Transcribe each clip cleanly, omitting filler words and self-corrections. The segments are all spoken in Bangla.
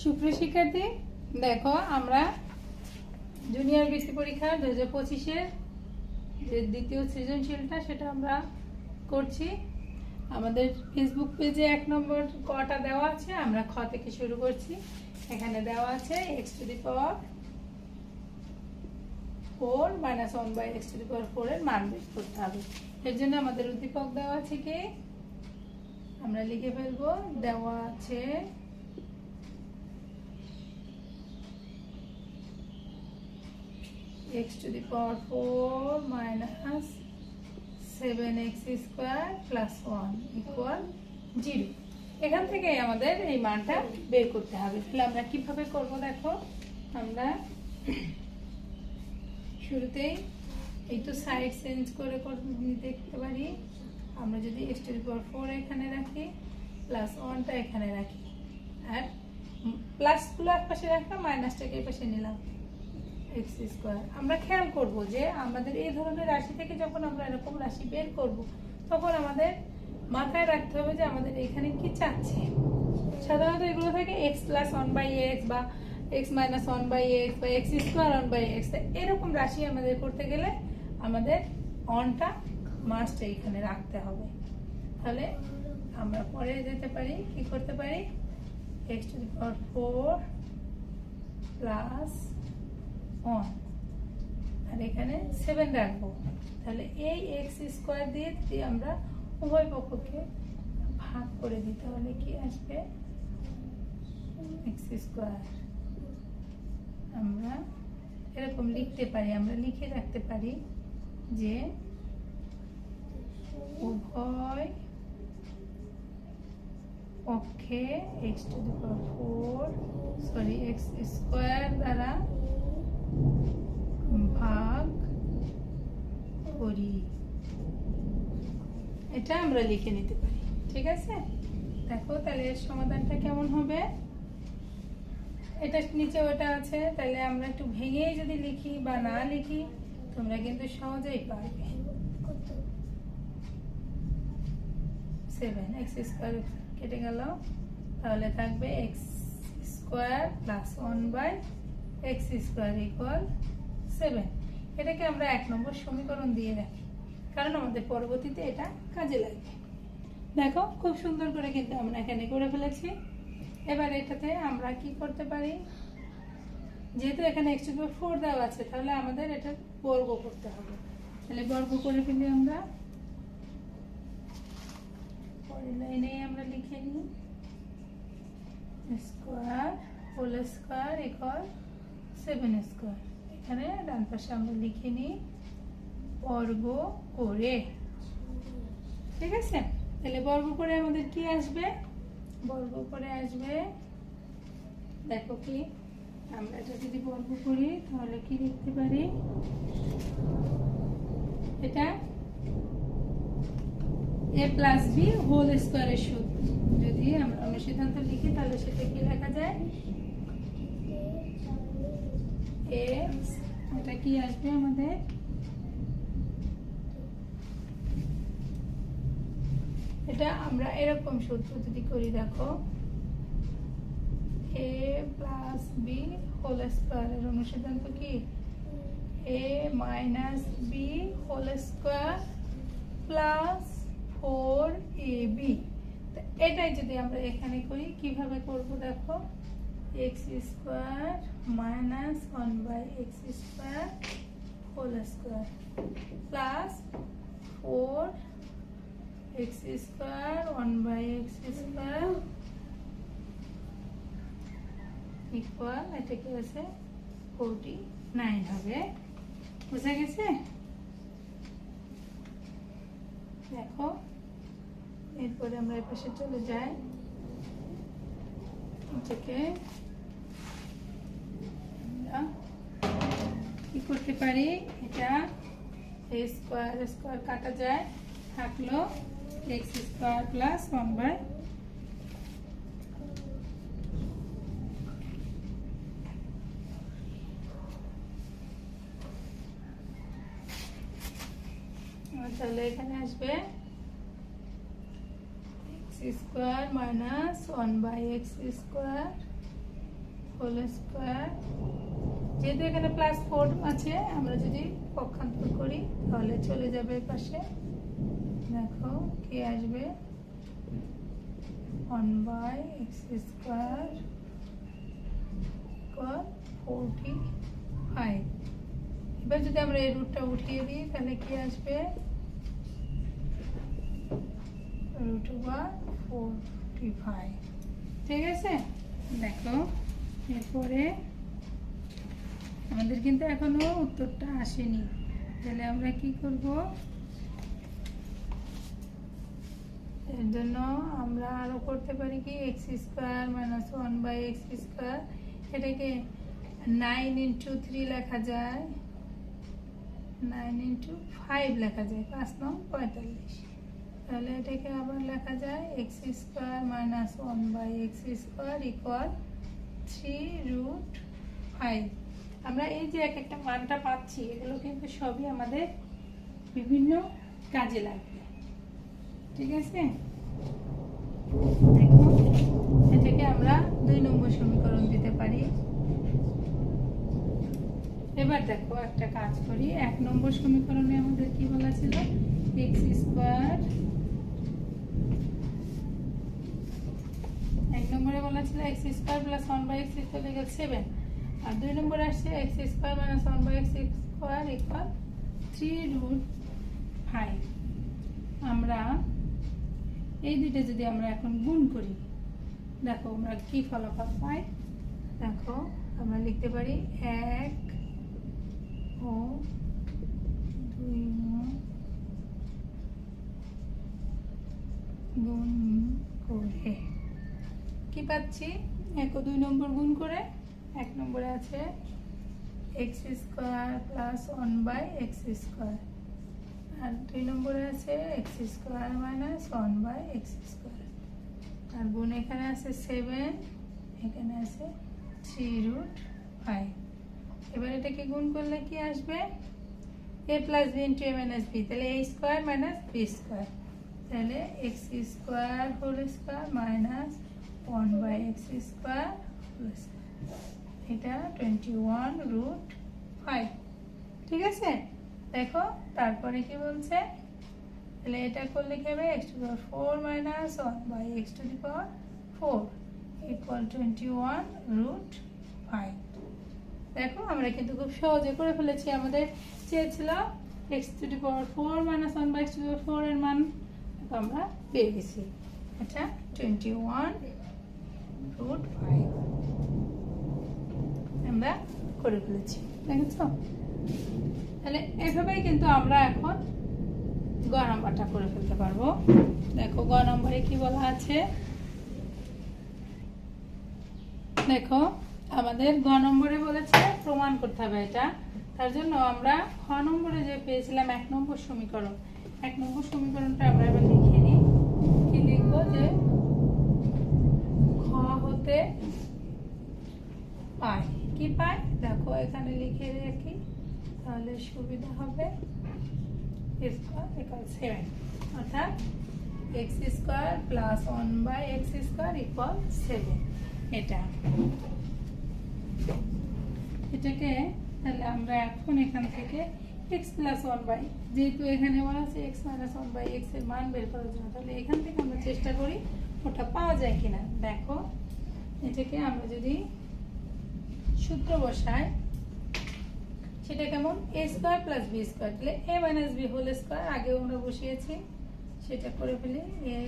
সুপ্রিয় শিক্ষার্থী, দেখো আমরা জুনিয়র বৃত্তি পরীক্ষা 2025-এর যে দ্বিতীয় সৃজনশীলটা সেটা আমরা করছি। আমাদের ফেসবুক পেজে 1 নম্বর কটা দেওয়া আছে, আমরা খ থেকে শুরু করছি। এখানে দেওয়া আছে x to the power 4 minus 1 by x to the power 4 এর মান বের করতে হবে। এর জন্য আমাদের উদ্দীপক দেওয়া আছে কি আমরা লিখে ফেলবো। দেওয়া আছে x to the power 4 minus 7x square plus 1 equal 0। এখান থেকে আমাদের এই মানটা বের করতে হবে। তাহলে আমরা কিভাবে করব দেখো, আমরা শুরুতেই একটু সাইড চেঞ্জ করে দেখতে পারি। আমরা যদি x to the power 4 এখানে রাখি, প্লাস 1টা এখানে রাখি, আর প্লাসগুলো এক পাশে রাখলাম, মাইনাসটাকে এই পাশে নিলাম, x স্কয়ার। আমরা খেয়াল করব যে আমাদের এই ধরনের রাশি থেকে যখন আমরা এরকম রাশি বের করব, তখন আমাদের মাথায় রাখতে হবে যে আমাদের এখানে কি চাচ্ছে। সাধারণত এগুলো থাকে x plus 1/x বা x minus 1/x বা x square 1/x। এরকম রাশি আমাদের করতে গেলে আমাদের অনটা মাস্ট এখানে রাখতে হবে। তাহলে আমরা পরে যেতে পারি, কি করতে পারি, x to the power 4 plus 1 আর এখানে 7 রাখবো। তাহলে এই x স্কয়ার দিয়ে যদি আমরা উভয় পক্ষকে ভাগ করে দিই তাহলে কি আসবে, x স্কয়ার। আমরা এরকম লিখতে পারি, আমরা লিখে রাখতে পারি যে উভয় পক্ষে x to the power 4 x square দ্বারা ভাগ করি। এটা আমরা লিখে নিতে পারি, ঠিক আছে। দেখো তাহলে এর সমাধানটা কেমন হবে। এটা নিচে ওটা আছে, তাহলে আমরা একটু ভেঙে যদি লিখি বা না লিখি তোমরা কিন্তু সহজেই পারবে। 7 x স্কয়ার কেটে গেল, তাহলে থাকবে x square plus 1/x square equal 7। এটাকে আমরা 1 নম্বর সমীকরণ দিয়ে রাখি, কারণ আমাদের পরবর্তীতে এটা কাজে লাগবে। দেখো খুব সুন্দর করে কিন্তু আমরা এখানে করে ফেলেছি। এবার এটাতে আমরা কি করতে পারি, যেহেতু এখানে x to the power 4 দেওয়া আছে, তাহলে আমাদের এটা বর্গ করতে হবে। তাহলে বর্গ করে ফেলি আমরা, পরের লাইনে আমরা লিখে নিই square whole square equal 7 square. এখানে ডান পাশে আমরা লিখে নিই বর্গ করে, ঠিক আছে। তাহলে বর্গ করে আমাদের কি আসবে, বর্গ করে আসবে, দেখো কি আমরা এটা যদি বর্গ করি তাহলে কি লিখতে পারি, এটা a plus b হোল স্কয়ারের সূত্র। যদি আমরা অনুসিদ্ধান্ত লিখি তাহলে সেটা কি লেখা যায়, x, এটা কি আসবে আমাদের এটা আমরা এরকম সূত্র যদি করি, দেখো a plus b হোল স্কয়ারের অনুসিদ্ধান্ত কি a minus b whole square plus 4ab। এটাই যদি আমরা এখানে করি কিভাবে করব, দেখো x square minus 1/x square whole square plus 4x square 1/x square equal, এটা কি আছে 49 হবে। বুঝা গেছে। দেখো এরপরে আমরা এই পাশে চলে যাই, এটাকে আমরা কি করতে পারি, এটা স্কয়ার স্কয়ার কাটা যায়, থাকলো x স্কয়ার প্লাস 1/, তাহলে এখানে আসবে x square minus 1/x square whole square, যেহেতু এখানে +4 আছে আমরা যদি পক্ষান্তর করি তাহলে চলে যাবে পাশে, দেখো কি আসবে 1/x স্কোয়ার = 45। এবার যদি আমরা এই রুটটা উঠিয়ে দিই তাহলে কি আসবে √45। ঠিক আছে, দেখো এরপরে আমাদের কিন্তু এখনো উত্তরটা আসেনি, তাহলে আমরা কি করব, এর জন্য আমরা আরো করতে পারি কি x² - 1/x স্কোয়ার, এটাকে 9 × 3 লেখা যায়, 9 × 5 লেখা যায়, 5 9 45। তাহলে এটাকে আবার লেখা যায় x² - 1/x স্কোয়ার = 3√5। আমরা এই যে এক একটা মানটা পাচ্ছি এগুলো কিন্তু সবই আমাদের বিভিন্ন কাজে লাগবে। ঠিক আছে, দেখো এটাকে আমরা 2 নম্বর সমীকরণ দিতে পারি। এবার দেখো একটা কাজ করি, 1 নম্বর সমীকরণে আমাদের কি বলা ছিল, x স্কয়ার, 1 নম্বরে বলা ছিল x স্কয়ার + 1/x = 7, আর 2 নম্বরে আসছে x স্কয়ার - 1/x স্কয়ার = 3√5। আমরা এই দুইটা যদি আমরা এখন গুণ করি, দেখো আমরা কি ফলাফল পাই, দেখো আমরা লিখতে পারি 1 ও 2 গুণ করে কি পাচ্ছি, 1 ও 2 নম্বর গুণ করে 1 নম্বরে আছে x স্কয়ার + 1/x স্কয়ার, আর 2 নম্বরে আছে x স্কয়ার - 1/x স্কয়ার, আর গুণ এখানে আছে 7, এখানে আছে 3√5। এবার এটাকে গুণ করলে কি আসবে, a + b × a - b, তাহলে a স্কয়ার - b স্কয়ার, তাহলে x square whole square - 1/x square whole square, এটা 21√5। ঠিক আছে, দেখো তারপরে কি বলছে, তাহলে এটা করলে কি হবে, x⁴ - 1/x⁴ = 21√5। দেখো আমরা কিন্তু খুব সহজে করে ফেলেছি, আমাদের চেয়েছিল x⁴ - 1/x⁴ এর মান আমরা পেয়ে গেছি, এটা 21√5 আমরা করে ফেলেছি, দেখেছো। তাহলে এভাবেই কিন্তু আমরা এখন গ নাম্বারটা করে ফেলতে পারবো। দেখো গ নম্বরে কি বলা আছে, দেখো আমাদের গ নম্বরে বলেছে প্রমাণ করতে হবে এটা, তার জন্য আমরা খ নম্বরে যে পেয়েছিলাম 1 নম্বর সমীকরণ, 1 নম্বর সমীকরণটা আমরা এবার লিখে নিই। কি লিখবো, যে খ হতে পাই, কি পাই দেখো এখানে লিখে রাখি তাহলে সুবিধা হবে, স্কয়ার = 7, অর্থাৎ x স্কয়ার + 1/x স্কয়ার = 7। এটাকে তাহলে আমরা এখন এখান থেকে x + 1/, যেহেতু এখানে বলা আছে x - 1/x এর মান বের করার জন্য, তাহলে এখান থেকে আমরা চেষ্টা করি ওটা পাওয়া যায় কিনা। দেখো এটাকে আমরা যদি সূত্র বসাই সেটা কেমন, a স্কয়ার + b স্কয়ার, তাহলে a - b হোল স্কয়ার আগেও আমরা বসিয়েছি, সেটা করে ফেলি, a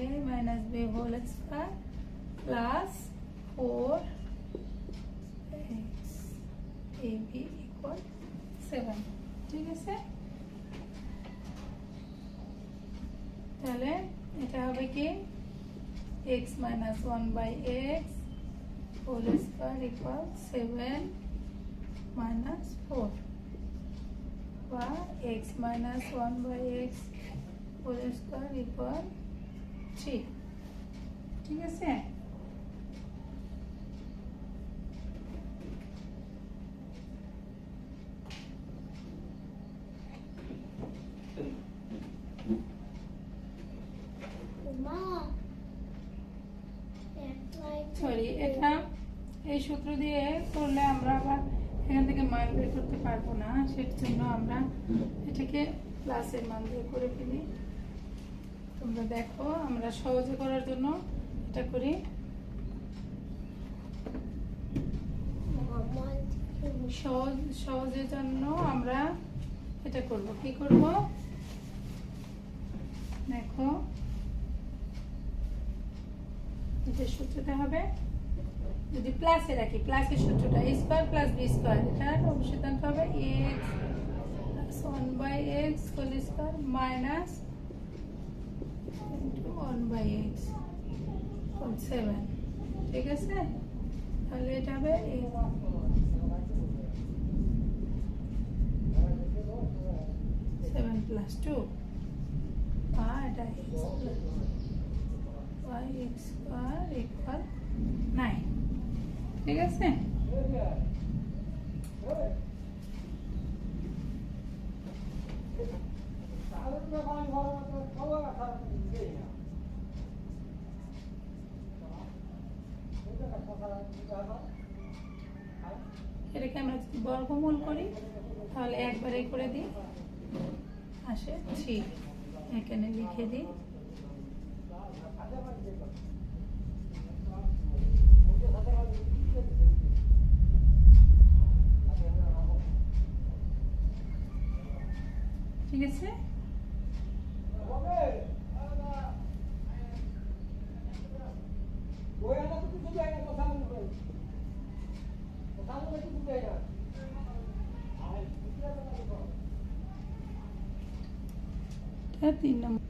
- b whole square + 4x ab = 7। ঠিক আছে, তাহলে এটা হবে কি x - 1/x হোল স্কয়ার = 7 - 4, বা x - 1/x হোল স্কয়ার = 3। ঠিক আছে, সরি এটা এই সূত্র দিয়ে করলে আমরা আবার এখান থেকে মান বের করতে পারবো না, সেটার জন্য আমরা এটাকে প্লাসের মান দিয়ে করে ফেলি। তোমরা দেখো আমরা সহজে করার জন্য এটা করি। সহজের জন্য আমরা এটা করব, কি করব দেখো, এটা সূত্রটা হবে যদি প্লাসে রাখি, প্লাসের সূত্রটা a square plus b square, এটার অবশিষ্টাংশ হবে x plus 1/x whole square minus 1/x whole 7। ঠিক আছে, তাহলে এটা হবে 7 প্লাস 2 আর এটা x স্কয়ার ইকুয়াল 9। ঠিক আছে, এটাকে আমরা যদি বর্গমূল করি তাহলে একবারে করে দিই, আসে 3, এখানে লিখে দিই। ঠিক আছে, তিন নম্বর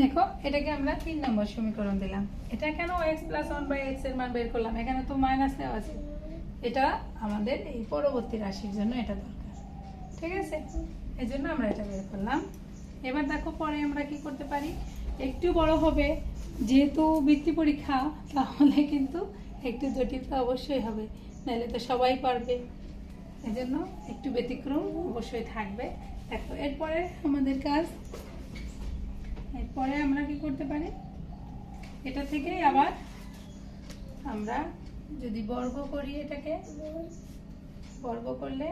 দেখো, এটাকে আমরা 3 নম্বর সমীকরণ দিলাম। এটা কেন x প্লাস 1/x এর মান বের করলাম, এখানে তো মাইনাস দেওয়া আছে, এটা আমাদের এই পরবর্তী রাশির জন্য এটা দরকার। ঠিক আছে, এই জন্য আমরা এটা বের করলাম। এবার দেখো পরে আমরা কি করতে পারি, একটু বড় হবে যেহেতু বৃত্তি পরীক্ষা, তাহলে কিন্তু একটু জটিলতা অবশ্যই হবে, নাহলে তো সবাই পারবে, এই জন্য একটু ব্যতিক্রম অবশ্যই থাকবে। দেখো এরপরে আমাদের কাজ, এরপরে আমরা কি করতে পারি, এটা থেকে আবার আমরা যদি বর্গ করি, এটাকে বর্গ করলে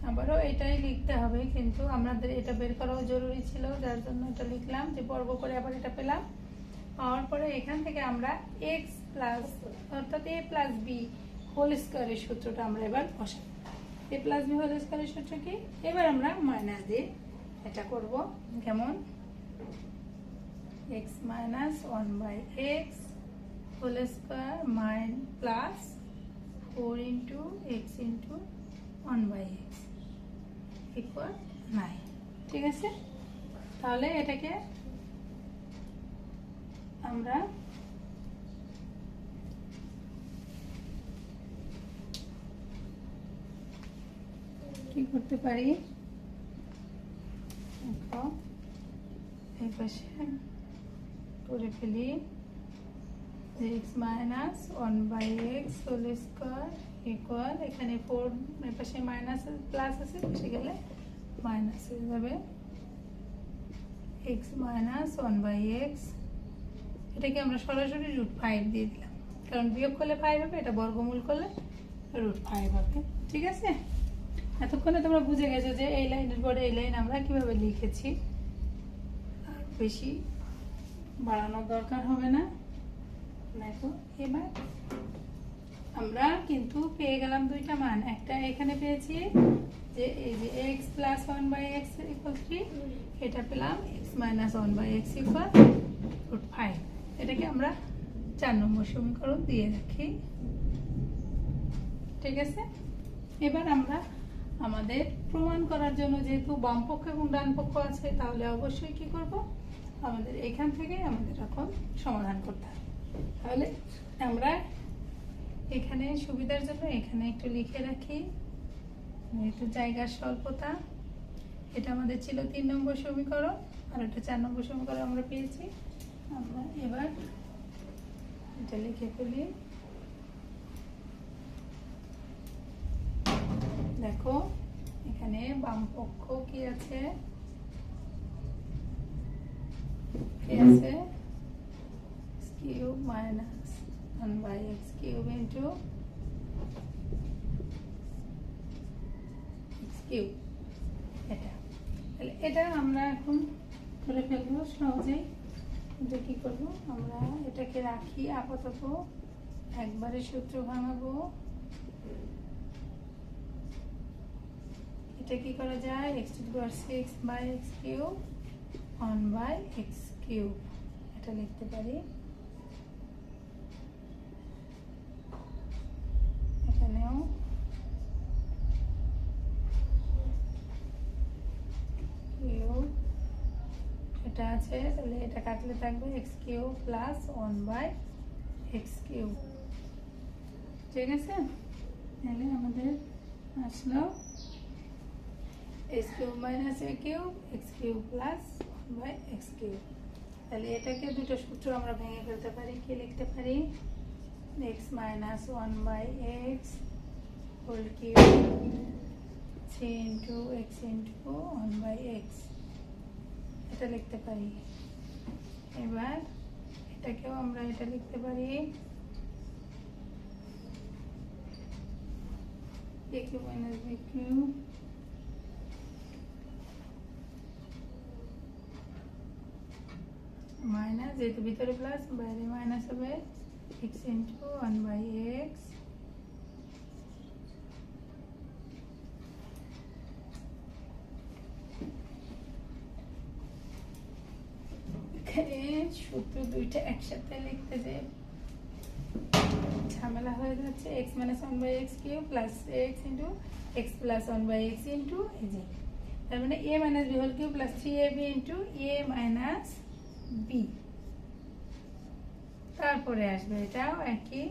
আবারও এটাই লিখতে হবে, কিন্তু আমাদের এটা বের করাও জরুরি ছিল, যার জন্য এটা লিখলাম যে বর্গ করে আবার এটা পেলাম। পাওয়ার পরে এখান থেকে আমরা x প্লাস অর্থাৎ a প্লাস b হোল স্কয়ারের সূত্রটা আমরা এবার বসাই। a প্লাস b হোল স্কয়ারের সূত্র কি, এবার আমরা মাইনাস দিয়ে এটা করব, কেমন x minus 1/x whole square minus plus 4 into x into 1/x equal 9। ঠিক আছে, তাহলে এটাকে আমরা কি করতে পারি, দেখো এই পাশে করে ফেলি যে x minus 1/x whole square equal, এখানে 4 এই পাশে মাইনাস প্লাস আছে, বসে গেলে মাইনাস হয়ে যাবে x মাইনাস 1/x, এটাকে আমরা সরাসরি √5 দিয়ে দিলাম, কারণ বিয়োগ করলে 5 হবে, এটা বর্গমূল করলে √5 হবে। ঠিক আছে, এতক্ষণে তোমরা বুঝে গেছো যে এই লাইনের পরে এই লাইন আমরা কিভাবে লিখেছি, আর বেশি বাড়ানোর দরকার হবে না। দেখো এবার আমরা কিন্তু পেয়ে গেলাম দুইটা মান, একটা এখানে পেয়েছি যে এই যে x প্লাস 1/x ইকুয়াল 3, এটা পেলাম x মাইনাস 1/x ইকুয়াল √5। এটাকে আমরা 4 নম্বর সমীকরণ দিয়ে রাখি। ঠিক আছে, এবার আমরা আমাদের প্রমাণ করার জন্য যেহেতু বাম পক্ষ এবং ডান পক্ষ আছে, তাহলে অবশ্যই কি করব, আমাদের এখান থেকে আমাদের এখন সমাধান করতে হবে। তাহলে আমরা এখানে সুবিধার জন্য এখানে একটু লিখে রাখি, একটু জায়গার স্বল্পতা। এটা আমাদের ছিল 3 নম্বর সমীকরণ, আর এটা 4 নম্বর সমীকরণ আমরা পেয়েছি। আমরা এবার এটা লিখে ফেলি। দেখো এখানে বাম পক্ষ কি আছে, x cube minus 1 by x cube into x cube। এটা আমরা এখন করে ফেলবো সহজেই। এটা কি করবো, আমরা এটাকে রাখি আপাতত, একবারে সূত্র ভাঙাবো। এটা কি করা যায়, x to the power 6 by x cube 1 by x cube, এটা লিখতে পারি। এখানেও কিউব এটা আছে, তাহলে এটা কাটলে থাকবে x cube plus 1 by x cube. ঠিক আছে, তাহলে আমাদের আসলো x cube minus a cube x cube plus 1 by x cube. তাহলে এটাকে দুটো সূত্র আমরা ভেঙে ফেলতে পারি। কি লিখতে পারি, x minus 1 by x whole cube 3 into x into 1 by x, এটা লিখতে পারি। এবার এটাকেও আমরা এটা লিখতে পারি, a cube minus b cube minus, যেহেতু ভিতরে প্লাস বাইরে মাইনাস হবে, x ইন্টু 1 বাই x সূত্র দুইটা একসাথে লিখতে যে ঝামেলা হয়ে যাচ্ছে, x minus 1 by x cube plus x into x plus 1 by x into এই যে, তার মানে a minus b whole cube plus 3ab into a minus b। তারপরে আসবে এটাও একই,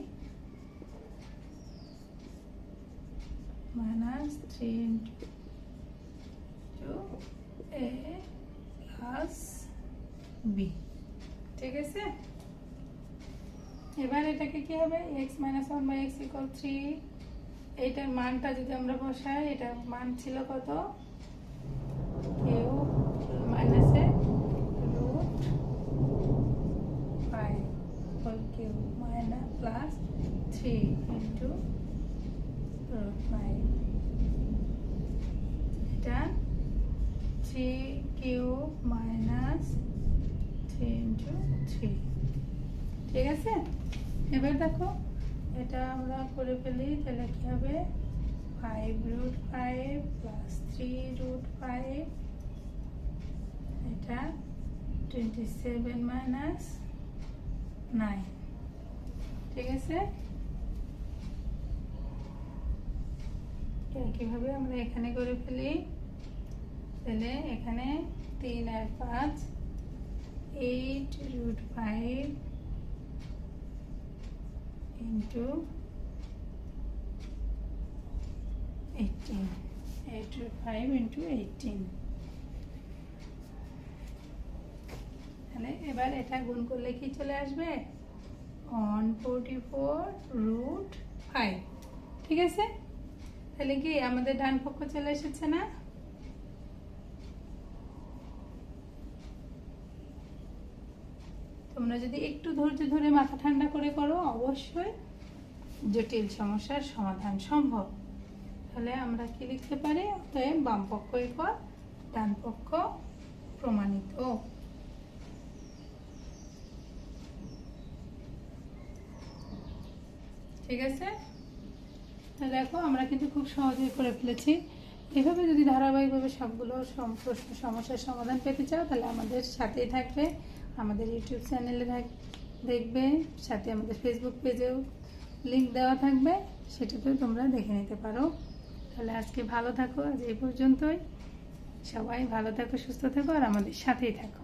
minus 3 into a plus b। ঠিক আছে, এবার এটাকে কি হবে, x minus 1 by x equal 3। এইটার মানটা যদি আমরা বসাই, এটার মান ছিল কত, কিউ মাইনাসে রুট 5 হোল কিউ মাইনাস প্লাস 3 ইন্টু রুট 5, এটা 3 কিউব মাইনাস 3 ইন্টু 3। ঠিক আছে, এবার দেখো এটা আমরা করে ফেলি, তাহলে কি হবে 5 রুট 5 প্লাস 3 রুট 5, এটা 27 মাইনাস 9। ঠিক আছে, একইভাবে আমরা এখানে করে ফেলি, তাহলে এখানে 3 আর 5 8 রুট 5 into 18, 8 root 5 into 18। তাহলে এবার এটা গুণ করলে কি চলে আসবে, 144 রুট 5। ঠিক আছে, তাহলে কি আমাদের ডান পক্ষ চলে এসেছে না। তোমরা যদি একটু ধৈর্য ধরে মাথা ঠান্ডা করে করো, অবশ্যই জটিল সমস্যার সমাধান সম্ভব। তাহলে আমরা কি লিখতে পারি, অতএব বাম পক্ষ ইকুয়াল ডান পক্ষ প্রমাণিত। ঠিক আছে, তাহলে দেখো আমরা কিন্তু খুব সহজেই করে ফেলেছি। এভাবে যদি ধারাবাহিকভাবে সবগুলো প্রশ্ন সমস্যার সমাধান পেতে চাও, তাহলে আমাদের সাথেই থাকবে, আমাদের ইউটিউব চ্যানেলে দেখবে, সাথে আমাদের ফেসবুক পেজেও লিংক দেওয়া থাকবে, সেটাতেও তোমরা দেখে নিতে পারো। তাহলে আজকে ভালো থাকো, আজ এই পর্যন্তই। সবাই ভালো থাকো, সুস্থ থাকো আর আমাদের সাথেই থাকো।